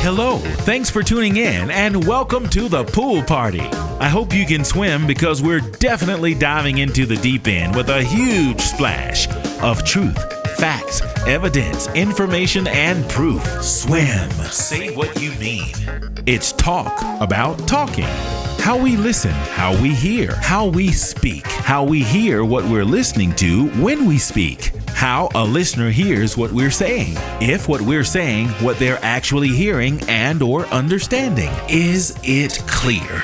Hello, thanks for tuning in and welcome to the pool party. I hope you can swim because we're definitely diving into the deep end with a huge splash of truth, facts, evidence, information, and proof. Swim. Say what you mean. It's talk about talking. How we listen, how we hear, how we speak, how we hear what we're listening to when we speak, how a listener hears what we're saying, if what we're saying, what they're actually hearing and or understanding. Is it clear?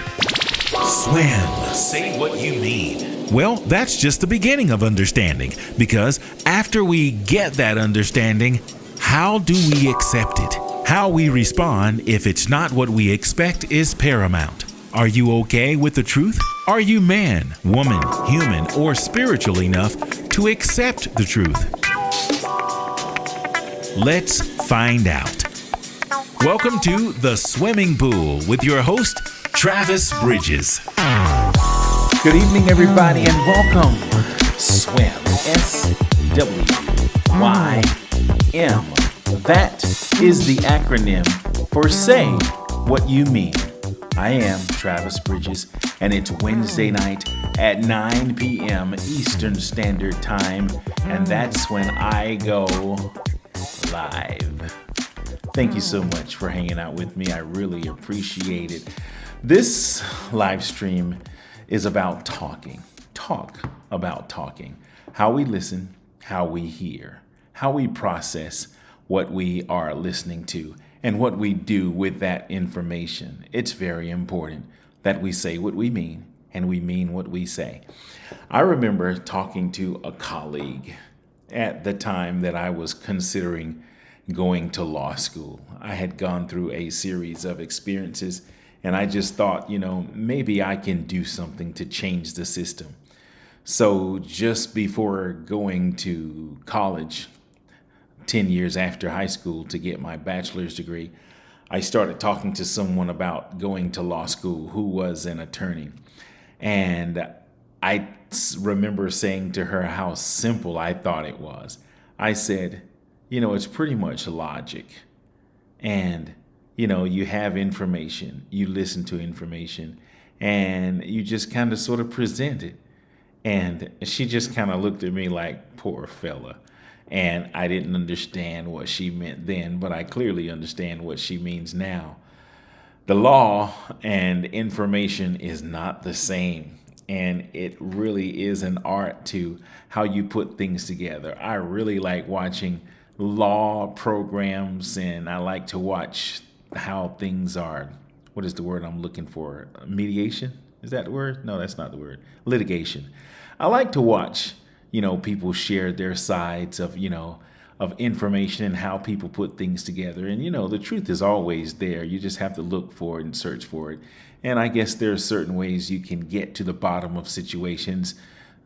Swim. Say what you mean. Well, that's just the beginning of understanding, because after we get that understanding, how do we accept it? How we respond if it's not what we expect is paramount. Are you okay with the truth? Are you man, woman, human, or spiritual enough to accept the truth? Let's find out. Welcome to The Swimming Pool with your host, Travis Bridges. Good evening, everybody, and welcome. Swim, S-W-Y-M. That is the acronym for Say What You Mean. I am Travis Bridges, and it's Wednesday night at 9 p.m. Eastern Standard Time, and that's when I go live. Thank you so much for hanging out with me. I really appreciate it. This live stream is about talking. Talk about talking. How we listen, how we hear, how we process what we are listening to, and what we do with that information. It's very important that we say what we mean and we mean what we say. I remember talking to a colleague at the time that I was considering going to law school. I had gone through a series of experiences and I just thought, maybe I can do something to change the system. So just before going to college, 10 years after high school to get my bachelor's degree, I started talking to someone about going to law school who was an attorney. And I remember saying to her how simple I thought it was. I said, it's pretty much logic. And, you have information, you listen to information, and you just kind of sort of present it. And she just kind of looked at me like, poor fella. And I didn't understand what she meant then, but I clearly understand what she means now. The law and information is not the same. And it really is an art to how you put things together. I really like watching law programs, and I like to watch how things are. What is the word I'm looking for? Mediation? Is that the word? No, that's not the word. Litigation. I like to watch people share their sides of information and how people put things together. And, the truth is always there. You just have to look for it and search for it. And I guess there are certain ways you can get to the bottom of situations,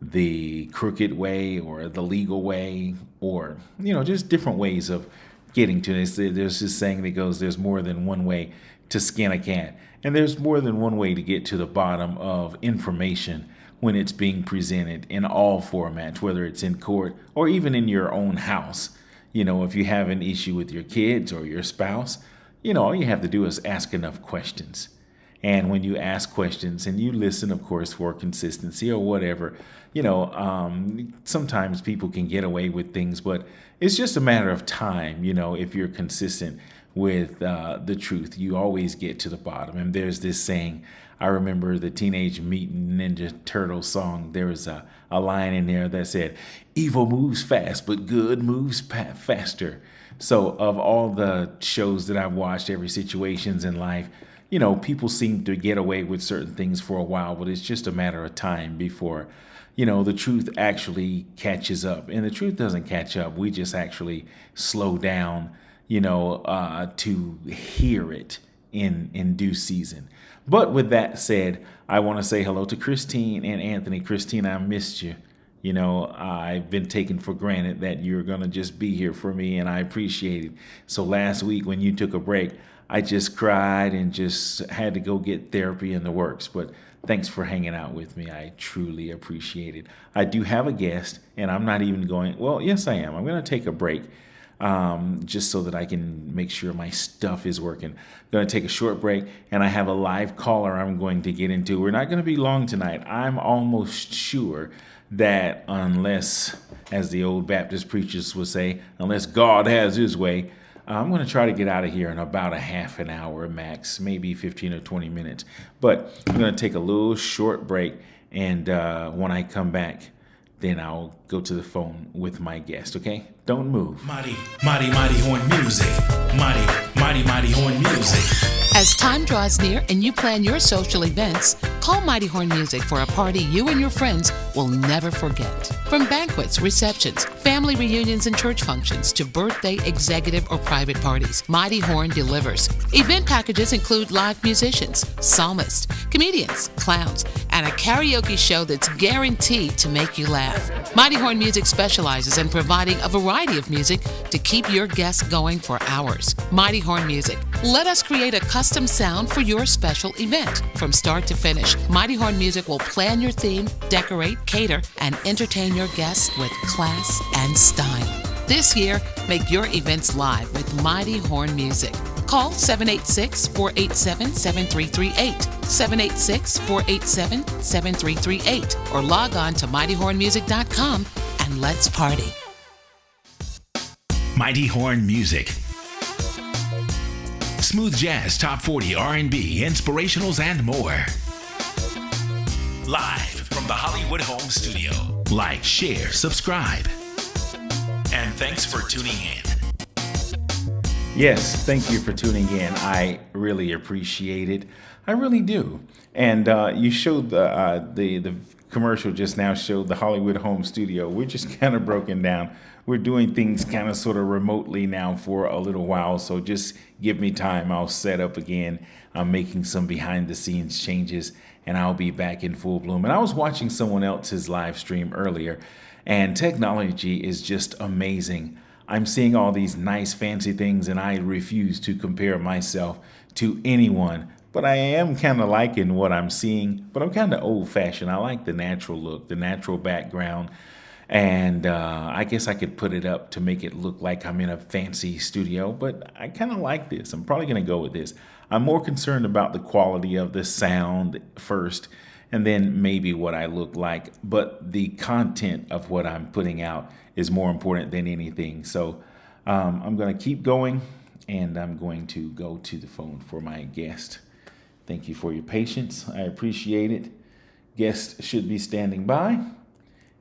the crooked way or the legal way, or, just different ways of getting to this. There's this saying that goes, there's more than one way to skin a cat. And there's more than one way to get to the bottom of information when it's being presented in all formats, whether it's in court or even in your own house. If you have an issue with your kids or your spouse, all you have to do is ask enough questions. And when you ask questions and you listen, of course, for consistency or whatever, sometimes people can get away with things, but it's just a matter of time. If you're consistent with the truth, you always get to the bottom. And there's this saying, I remember the Teenage Mutant Ninja Turtle song. There was a line in there that said, evil moves fast, but good moves faster. So of all the shows that I've watched, every situations in life, people seem to get away with certain things for a while, but it's just a matter of time before, the truth actually catches up. And the truth doesn't catch up. We just actually slow down, to hear it in due season. But with that said, I want to say hello to Christine and Anthony. Christine, I missed you. I've been taken for granted that you're going to just be here for me, and I appreciate it. So last week when you took a break, I just cried and just had to go get therapy in the works. But thanks for hanging out with me. I truly appreciate it. I do have a guest, and I'm not even going, well, yes, I am. I'm going to take a break just so that I can make sure my stuff is working. I'm going to take a short break, and I have a live caller I'm going to get into. We're not going to be long tonight. I'm almost sure that unless, as the old Baptist preachers would say, unless God has his way, I'm going to try to get out of here in about a half an hour max, maybe 15 or 20 minutes. But I'm going to take a little short break, and when I come back, then I'll go to the phone with my guest, okay? Don't move. Mighty Horn Music. Mighty Horn Music. As time draws near and you plan your social events, call Mighty Horn Music for a party you and your friends will never forget. From banquets, receptions, family reunions, and church functions to birthday, executive, or private parties, Mighty Horn delivers. Event packages include live musicians, psalmists, comedians, clowns, and a karaoke show that's guaranteed to make you laugh. Mighty Horn Music specializes in providing a variety of music to keep your guests going for hours. Mighty Horn Music. Let us create a custom sound for your special event. From start to finish, Mighty Horn Music will plan your theme, decorate, cater, and entertain your guests with class and style. This year, make your events live with Mighty Horn Music. Call 786-487-7338, 786-487-7338, or log on to mightyhornmusic.com and let's party. Mighty Horn Music. Smooth jazz, top 40, R&B, inspirationals, and more. Live from the Hollywood Home Studio. Like, share, subscribe. And thanks for tuning in. Yes, thank you for tuning in. I really appreciate it. I really do. And you showed the commercial just now showed the Hollywood Home Studio. We're just kind of broken down. We're doing things kind of sort of remotely now for a little while. So just give me time. I'll set up again. I'm making some behind the scenes changes and I'll be back in full bloom. And I was watching someone else's live stream earlier, and technology is just amazing. I'm seeing all these nice fancy things and I refuse to compare myself to anyone. But I am kind of liking what I'm seeing, but I'm kind of old fashioned. I like the natural look, the natural background. And I guess I could put it up to make it look like I'm in a fancy studio, but I kind of like this. I'm probably going to go with this. I'm more concerned about the quality of the sound first, and then maybe what I look like. But the content of what I'm putting out is more important than anything. So I'm going to keep going, and I'm going to go to the phone for my guest. Thank you for your patience. I appreciate it. Guest should be standing by.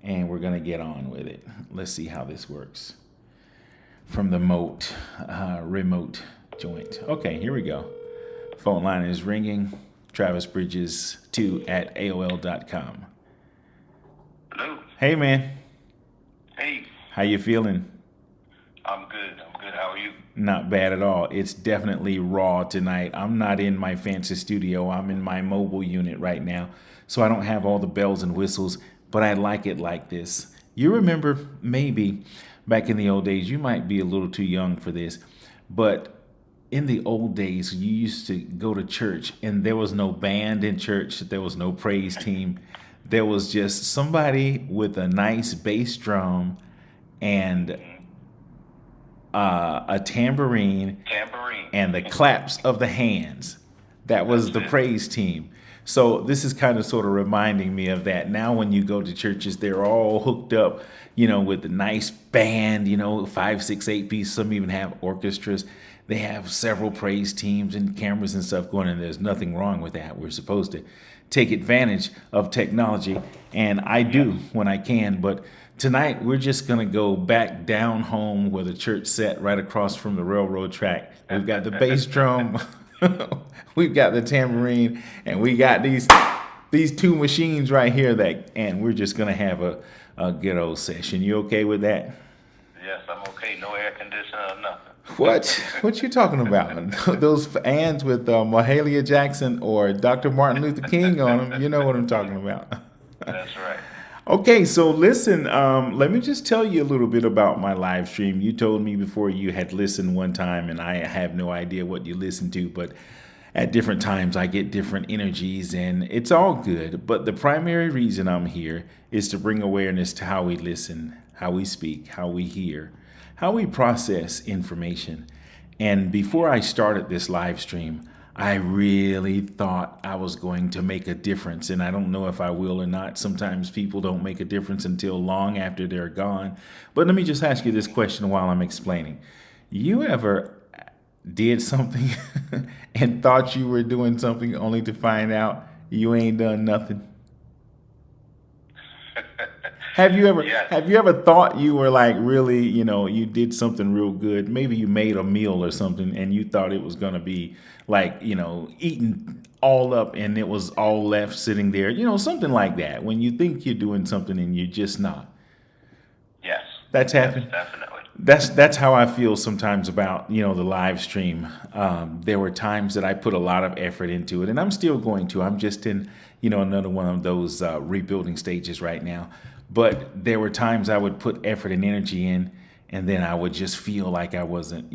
And we're going to get on with it. Let's see how this works. From the remote joint. Okay, here we go. Phone line is ringing. TravisBridges2@AOL.com. Hello. Hey, man. Hey. How you feeling? I'm good. How are you? Not bad at all. It's definitely raw tonight. I'm not in my fancy studio. I'm in my mobile unit right now. So I don't have all the bells and whistles. But I like it like this. You remember maybe back in the old days, you might be a little too young for this, but in the old days, you used to go to church and there was no band in church. There was no praise team. There was just somebody with a nice bass drum and a tambourine and the claps of the hands. That was the praise team. So this is kind of sort of reminding me of that. Now when you go to churches, they're all hooked up, with a nice band, 5, 6, 8 piece. Some even have orchestras. They have several praise teams and cameras and stuff going, and there's nothing wrong with that. We're supposed to take advantage of technology, and I do when I can. But tonight we're just going to go back down home where the church sat, right across from the railroad track. We've got the bass drum. We've got the tambourine, and we got these two machines right here and we're just gonna have a good old session. You okay with that? Yes, I'm okay. No air conditioner or nothing. What you talking about? Those fans with Mahalia Jackson or Dr. Martin Luther King on them. You know what I'm talking about. That's right. Okay, so listen, let me just tell you a little bit about my live stream. You told me before you had listened one time, and I have no idea what you listened to, but at different times I get different energies, and it's all good. But the primary reason I'm here is to bring awareness to how we listen, how we speak, how we hear, how we process information. And before I started this live stream, I really thought I was going to make a difference, and I don't know if I will or not. Sometimes people don't make a difference until long after they're gone. But let me just ask you this question while I'm explaining. You ever did something and thought you were doing something only to find out you ain't done nothing? Yes. Have you ever thought you were like really, you did something real good? Maybe you made a meal or something and you thought it was going to be like, eaten all up and it was all left sitting there, something like that. When you think you're doing something and you're just not. Yes. That's Yes, happened. definitely. That's how I feel sometimes about the live stream. There were times that I put a lot of effort into it, and I'm still going to. I'm just in another one of those rebuilding stages right now. But there were times I would put effort and energy in, and then I would just feel like I wasn't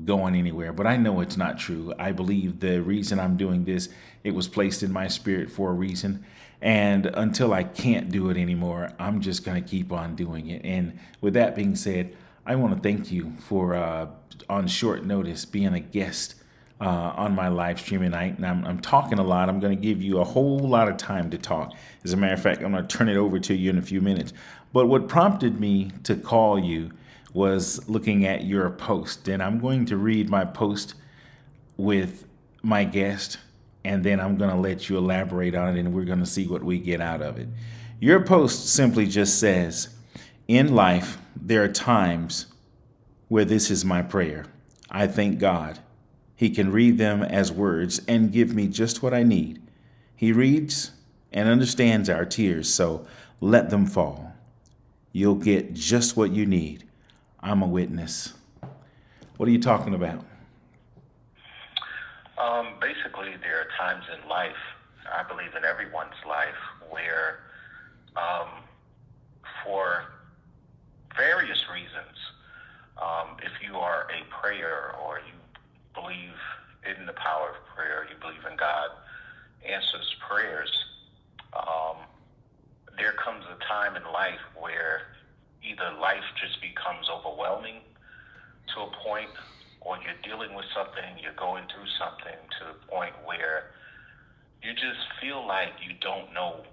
going anywhere. But I know it's not true. I believe the reason I'm doing this, it was placed in my spirit for a reason. And until I can't do it anymore, I'm just going to keep on doing it. And with that being said, I want to thank you for, on short notice, being a guest on my live stream tonight. And I'm talking a lot. I'm going to give you a whole lot of time to talk. As a matter of fact, I'm going to turn it over to you in a few minutes. But what prompted me to call you was looking at your post. And I'm going to read my post with my guest, and then I'm going to let you elaborate on it, and we're going to see what we get out of it. Your post simply just says, in life, there are times where this is my prayer. I thank God. He can read them as words and give me just what I need. He reads and understands our tears, so let them fall. You'll get just what you need. I'm a witness. What are you talking about? Basically, there are times in life, I believe in everyone's life, where for various reasons, if you are a prayer or you believe in the power of prayer, you believe in God answers prayers, there comes a time in life where either life just becomes overwhelming to a point, or you're dealing with something, you're going through something to the point where you just feel like you don't know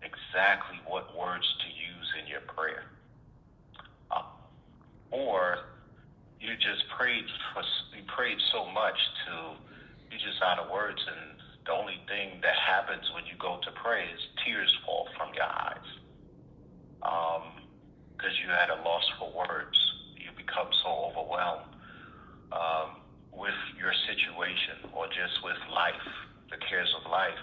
exactly what words to use in your prayer. Or you just prayed so much till you're just out of words, and the only thing that happens when you go to pray is tears fall from your eyes. Because you had a loss for words. You become so overwhelmed with your situation or just with life, the cares of life,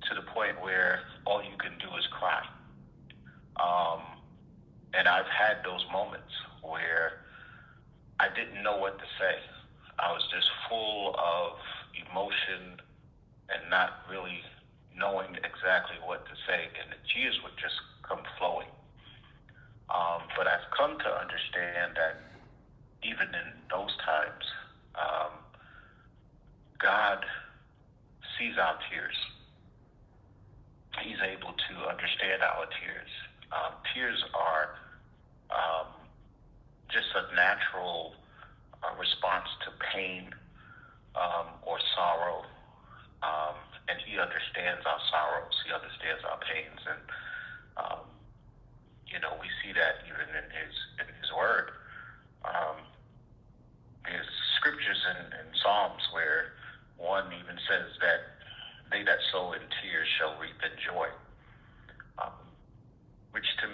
to the point where all you can do is cry. And I've had those moments where I didn't know what to say. I was just full of emotion and not really knowing exactly what to say, and the tears would just come flowing. But I've come to understand that even in those times, God sees our tears. He's able to understand our tears. Tears are just a natural response to pain or sorrow, and He understands our sorrows. He understands our pains, and we see that even in His Word. There's scriptures in Psalms where one even says that they that sow in tears shall reap in joy, which to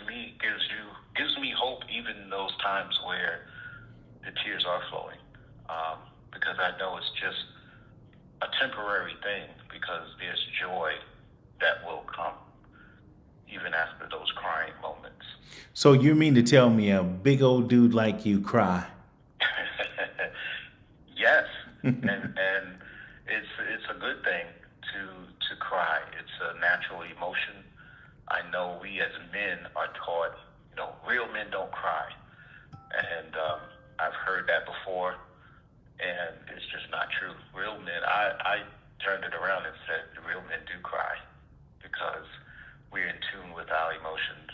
me gives me hope even in those times where the tears are flowing, because I know it's just a temporary thing, because there's joy that will come even after those crying moments. So you mean to tell me a big old dude like you cry? Yes, and it's a good thing to cry. It's a natural emotion. I know we as men are taught, real men don't cry. And I've heard that before, and it's just not true. Real men, I turned it around and said real men do cry because we're in tune with our emotions.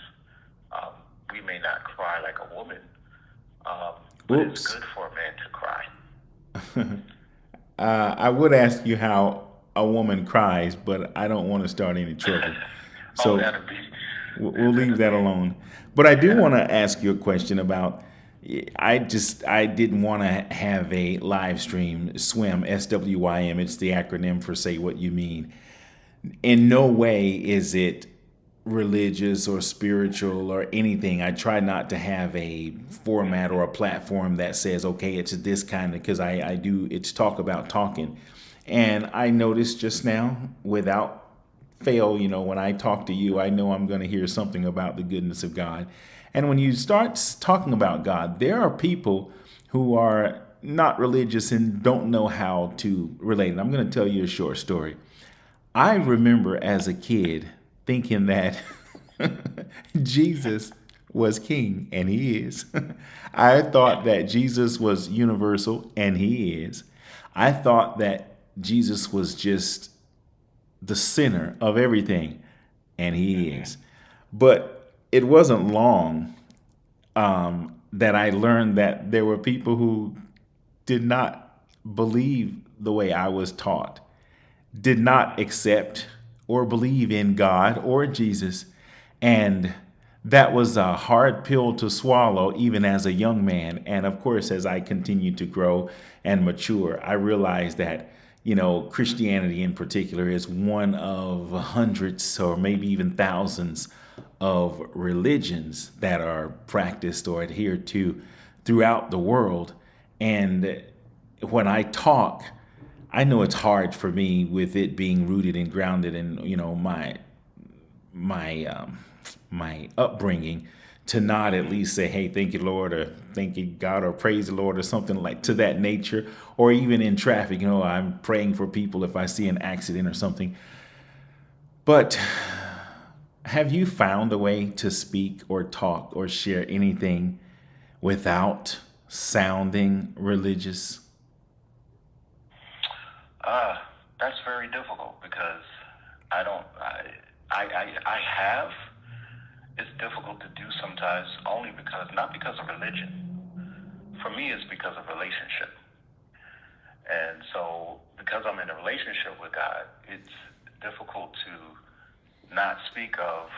We may not cry like a woman, but it's good for a man to cry. I would ask you how a woman cries, but I don't want to start any trouble. So we'll leave that alone. But I do want to ask you a question about, I didn't want to have a live stream, SWIM, SWIM. It's the acronym for Say What You Mean. In no way is it religious or spiritual or anything. I try not to have a format or a platform that says, okay, it's this kind of, because it's talk about talking. And I noticed just now, without fail, when I talk to you, I know I'm going to hear something about the goodness of God. And when you start talking about God, there are people who are not religious and don't know how to relate. And I'm going to tell you a short story. I remember as a kid thinking that Jesus was king, and he is. I thought that Jesus was universal, and he is. I thought that Jesus was just the center of everything, and he is. But it wasn't long that I learned that there were people who did not believe the way I was taught, did not accept or believe in God or Jesus. And that was a hard pill to swallow, even as a young man. And of course, as I continued to grow and mature, I realized that, Christianity in particular is one of hundreds or maybe even thousands of religions that are practiced or adhered to throughout the world. And when I talk, I know it's hard for me with it being rooted and grounded in, my upbringing, to not at least say, hey, thank you, Lord, or thank you, God, or praise the Lord, or something like to that nature, or even in traffic, I'm praying for people if I see an accident or something. But have you found a way to speak or talk or share anything without sounding religious? That's very difficult because I have. It's difficult to do sometimes only not because of religion. For me, it's because of relationship. And so because I'm in a relationship with God, it's difficult to not speak of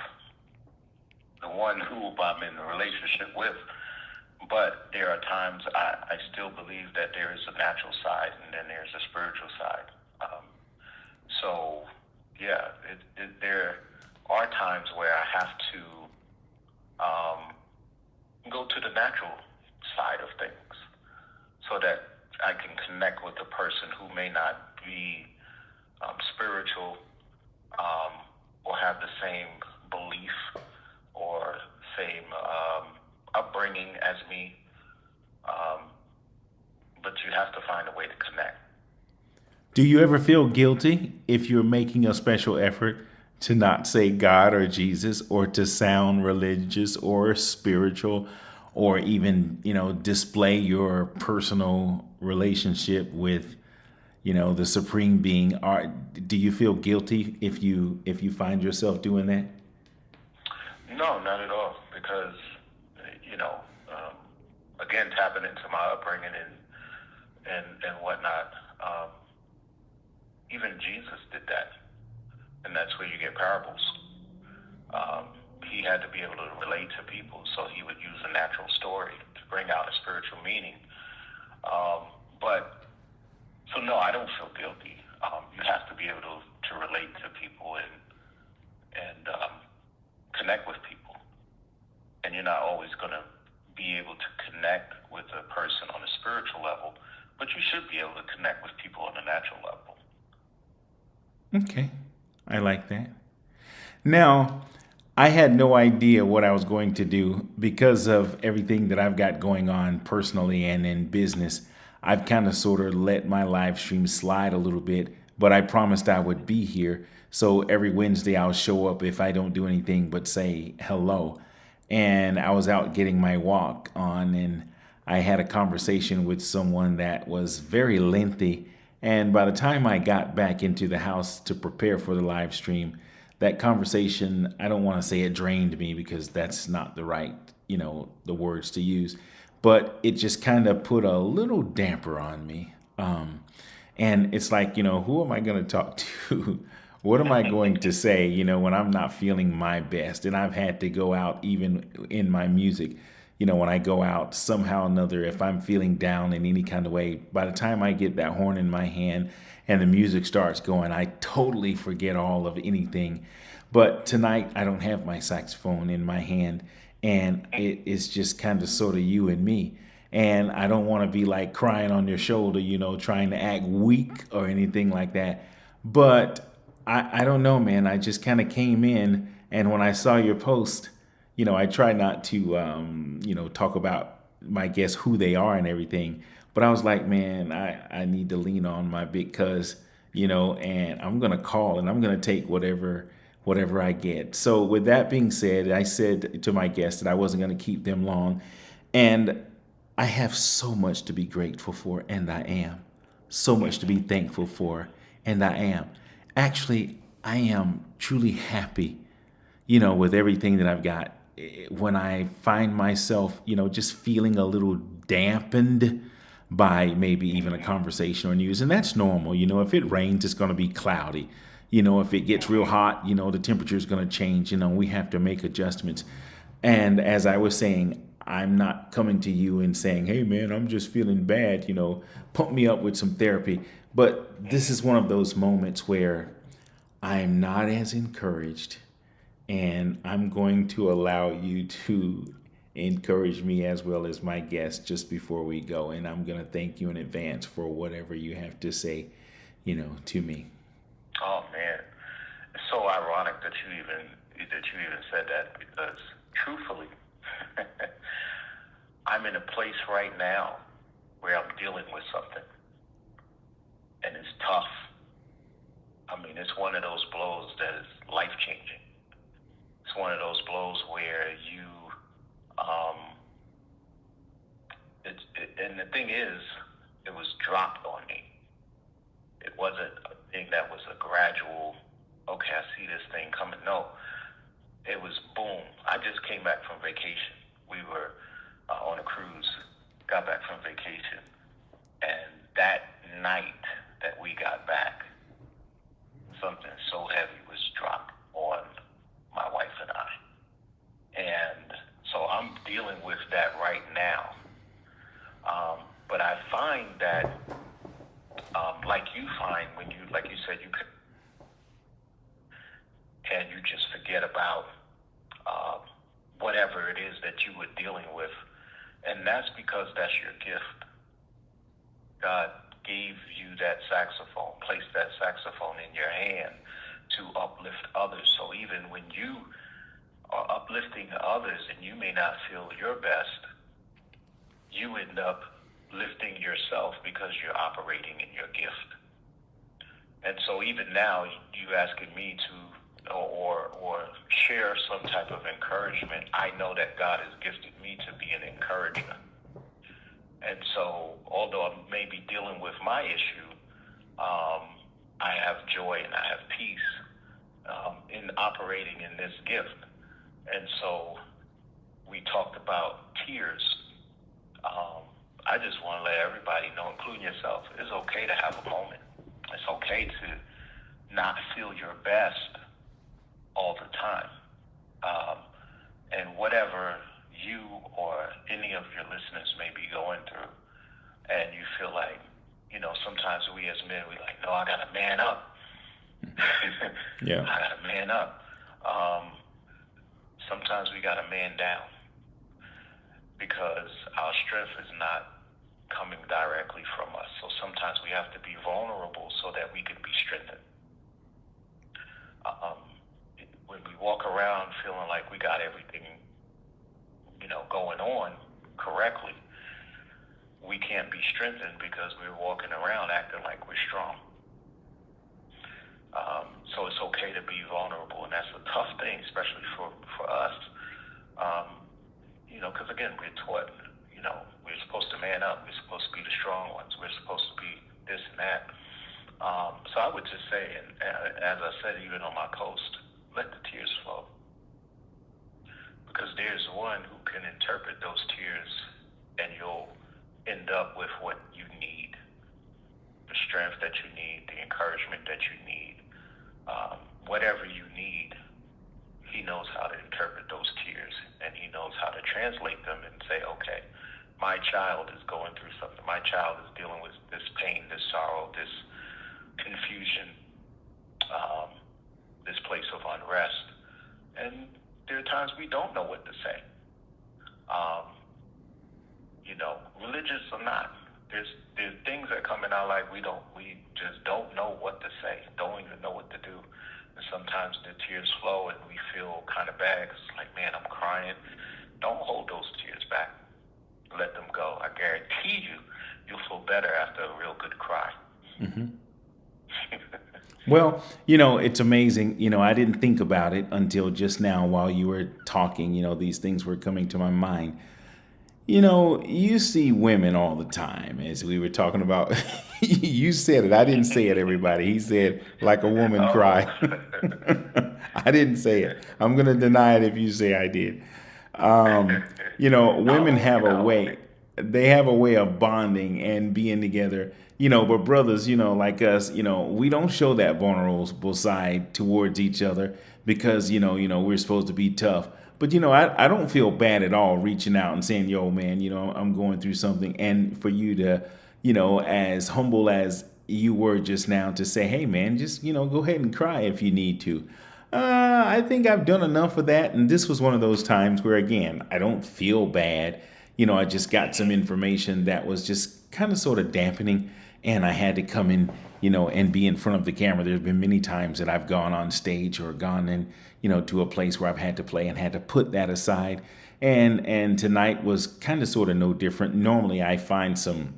the one who I'm in a relationship with. But there are times I still believe that there is a natural side and then there's a spiritual side. There are times where I have to go to the natural side of things so that I can connect with a person who may not be spiritual or have the same belief or same upbringing as me, but you have to find a way to connect. Do you ever feel guilty if you're making a special effort to not say God or Jesus, or to sound religious or spiritual, or even, display your personal relationship with, the supreme being? Do you feel guilty if you find yourself doing that? No, not at all, because, again, tapping into my upbringing and whatnot, even Jesus did that. And that's where you get parables. He had to be able to relate to people, so he would use a natural story to bring out a spiritual meaning. So no, I don't feel guilty. You have to be able to relate to people and connect with people. And you're not always going to be able to connect with a person on a spiritual level, but you should be able to connect with people on a natural level. Okay, I like that. Now, I had no idea what I was going to do because of everything that I've got going on personally and in business. I've kind of sort of let my live stream slide a little bit, but I promised I would be here. So every Wednesday I'll show up if I don't do anything but say hello. And I was out getting my walk on, and I had a conversation with someone that was very lengthy. And by the time I got back into the house to prepare for the live stream, that conversation, I don't want to say it drained me because that's not the right, the words to use, but it just kind of put a little damper on me. And it's like, who am I going to talk to? What am I going to say, when I'm not feeling my best? And I've had to go out even in my music, when I go out somehow or another, if I'm feeling down in any kind of way, by the time I get that horn in my hand and the music starts going, I totally forget all of anything. But tonight I don't have my saxophone in my hand, and it is just kind of sort of you and me. And I don't want to be like crying on your shoulder, trying to act weak or anything like that. But I don't know, man. I just kind of came in, and when I saw your post, I try not to, talk about my guests, who they are and everything. But I was like, man, I need to lean on my big cuz, and I'm going to call and I'm going to take whatever I get. So with that being said, I said to my guests that I wasn't going to keep them long. And I have so much to be grateful for, and I am. So much to be thankful for, and I am. Actually, I am truly happy, with everything that I've got. When I find myself, just feeling a little dampened by maybe even a conversation or news, and that's normal. If it rains, it's going to be cloudy. If it gets real hot, the temperature is going to change. We have to make adjustments. And as I was saying, I'm not coming to you and saying, hey, man, I'm just feeling bad, pump me up with some therapy. But this is one of those moments where I'm not as encouraged, and I'm going to allow you to encourage me as well as my guest just before we go. And I'm going to thank you in advance for whatever you have to say, to me. Oh man, it's so ironic that you even said that, because truthfully, I'm in a place right now where I'm dealing with something, and it's tough. I mean, it's one of those blows that is life changing. It's one of those blows where you, and the thing is, it was dropped on me. It wasn't a thing that was a gradual, okay, I see this thing coming. No, it was boom. I just came back from vacation. We were on a cruise, got back from vacation, and that night that we got back, something so heavy was dropped on my wife and I. And so I'm dealing with that right now. But I find that, like you find when you, like you said, and you just forget about whatever it is that you were dealing with. And that's because that's your gift. God gave you that saxophone, placed that saxophone in your hand to uplift others. So even when you are uplifting others and you may not feel your best, you end up lifting yourself because you're operating in your gift. And so even now, you asking me to or share some type of encouragement, I know that God has gifted me to be an encourager. And so, although I may be dealing with my issue, I have joy and I have peace in operating in this gift. And so, we talked about tears. I just want to let everybody know, including yourself, it's okay to have a moment. It's okay to not feel your best all the time. And whatever you or any of your listeners may be going through, and you feel like, sometimes we as men, we like, no, I got to man up. Yeah. I got to man up. Sometimes we got to man down, because our strength is not coming directly from us. So sometimes we have to be vulnerable so that we can be strengthened. When we walk around feeling like we got everything, going on correctly, we can't be strengthened because we're walking around acting like we're strong. So it's okay to be vulnerable, and that's a tough thing, especially for us. Because again, we're taught, we're supposed to man up. We're supposed to be the strong ones. We're supposed to be this and that. So I would just say, and as I said even on my post, let the tears flow. Because there's one who can interpret those tears, and you'll end up with what you need, the strength that you need, the encouragement that you need, whatever you need. He knows how to interpret those tears, and he knows how to translate them and say, okay, my child is going through something. My child is dealing with this pain, this sorrow, this confusion, this place of unrest. And there are times we don't know what to say. Religious or not, there's things that come in our life we just don't know what to say, don't even know what to do. And sometimes the tears flow and we feel kind of bad. It's like, man, I'm crying. Don't hold those tears back. Let them go. I guarantee you'll feel better after a real good cry. Mm-hmm. Well, it's amazing. I didn't think about it until just now while you were talking. These things were coming to my mind. You see women all the time, as we were talking about. You said it. I didn't say it, everybody. He said, like a woman cry. I didn't say it. I'm going to deny it if you say I did. Women have a way. They have a way of bonding and being together. But brothers, like us, we don't show that vulnerable side towards each other because, we're supposed to be tough. But, I don't feel bad at all reaching out and saying, yo, man, I'm going through something. And for you to, as humble as you were just now to say, hey, man, just, go ahead and cry if you need to. I think I've done enough of that. And this was one of those times where, again, I don't feel bad. I just got some information that was just kind of sort of dampening. And I had to come in, and be in front of the camera. There's been many times that I've gone on stage or gone in, to a place where I've had to play and had to put that aside. And tonight was kind of sort of no different. Normally I find some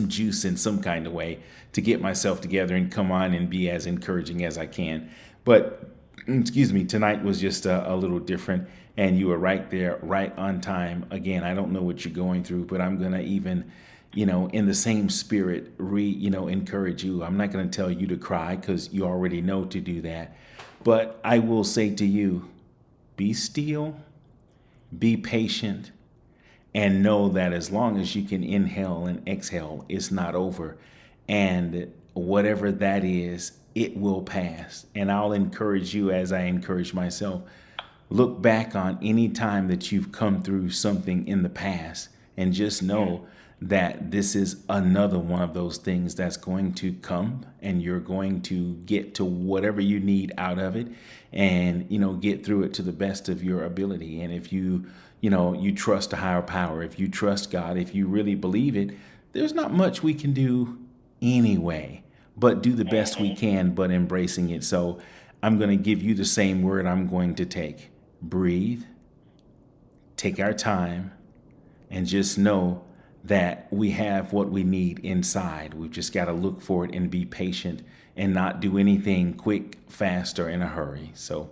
juice in some kind of way to get myself together and come on and be as encouraging as I can. But, tonight was just a little different. And you were right there, right on time. Again, I don't know what you're going through, but I'm going to even, in the same spirit, encourage you. I'm not going to tell you to cry because you already know to do that. But I will say to you, be still, be patient, and know that as long as you can inhale and exhale, it's not over. And whatever that is, it will pass. And I'll encourage you as I encourage myself. Look back on any time that you've come through something in the past and just know that this is another one of those things that's going to come, and you're going to get to whatever you need out of it and, get through it to the best of your ability. And if you trust a higher power, if you trust God, if you really believe it, there's not much we can do anyway, but do the best we can, but embracing it. So I'm going to give you the same word I'm going to take. Breathe, take our time, and just know that we have what we need inside. We've just got to look for it and be patient and not do anything quick, fast, or in a hurry. So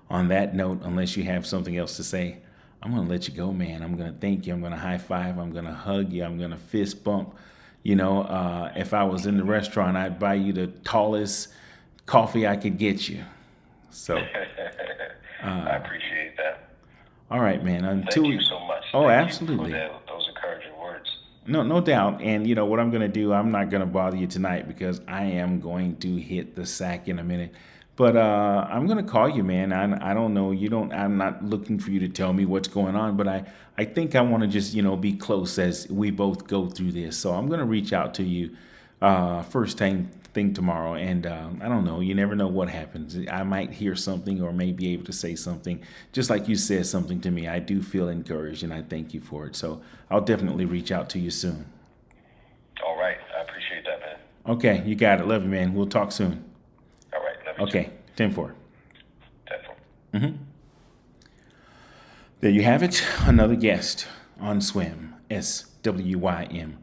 on that note, unless you have something else to say, I'm going to let you go, man. I'm going to thank you. I'm going to high five. I'm going to hug you. I'm going to fist bump. If I was in the restaurant, I'd buy you the tallest coffee I could get you. So I appreciate that. All right, man. Thank you so much. Oh, Thank absolutely. You for those encouraging words. No doubt. And what I'm going to do, I'm not going to bother you tonight because I am going to hit the sack in a minute. But I'm going to call you, man. I don't know. I'm not looking for you to tell me what's going on, but I think I want to just, be close as we both go through this. So I'm going to reach out to you first thing tomorrow. And I don't know. You never know what happens. I might hear something or may be able to say something. Just like you said something to me, I do feel encouraged, and I thank you for it. So I'll definitely reach out to you soon. All right. I appreciate that, man. Okay. You got it. Love you, man. We'll talk soon. All right. Love you Okay. 10-4. 10-4. Mm-hmm. There you have it. Another guest on Swim. SWYM.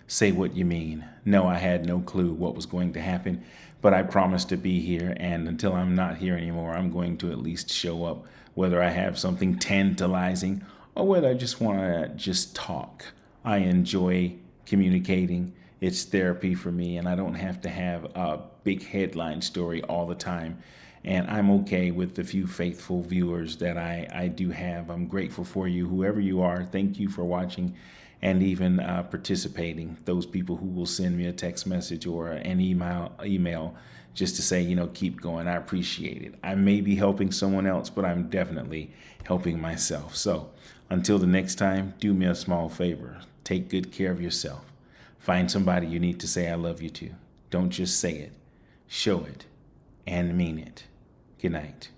Say what you mean. No, I had no clue what was going to happen, but I promise to be here. And until I'm not here anymore, I'm going to at least show up, whether I have something tantalizing or whether I just want to just talk. I enjoy communicating. It's therapy for me, and I don't have to have a big headline story all the time. And I'm okay with the few faithful viewers that I do have. I'm grateful for you, whoever you are. Thank you for watching and even participating. Those people who will send me a text message or an email just to say, keep going. I appreciate it. I may be helping someone else, but I'm definitely helping myself. So until the next time, do me a small favor. Take good care of yourself. Find somebody you need to say I love you to. Don't just say it. Show it and mean it. Good night.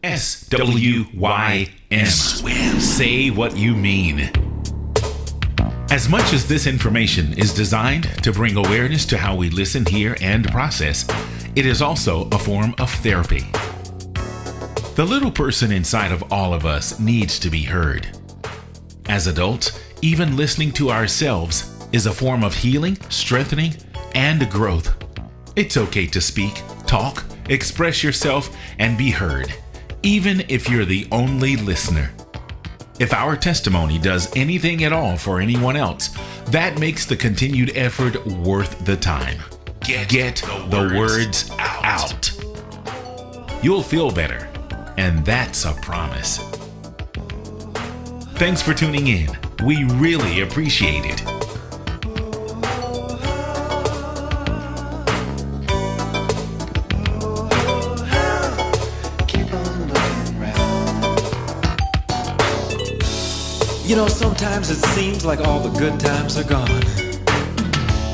SWYM. Say what you mean. As much as this information is designed to bring awareness to how we listen, hear, and process, it is also a form of therapy. The little person inside of all of us needs to be heard. As adults, even listening to ourselves is a form of healing, strengthening, and growth. It's okay to speak, talk, express yourself, and be heard, even if you're the only listener. If our testimony does anything at all for anyone else, that makes the continued effort worth the time. Get the words out. You'll feel better, and that's a promise. Thanks for tuning in. We really appreciate it. Sometimes it seems like all the good times are gone,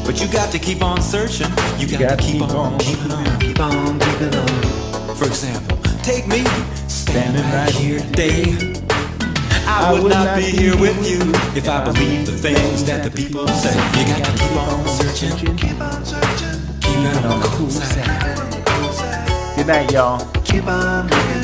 but you got to keep on searching. You got to keep on keeping on. Keep on keeping on. For example, take me standing right here today. I would not be here with you if I believed the things that the people say. You got to keep on searching. Keep on searching. Keep it on the cool side. Good night, y'all. Keep on looking.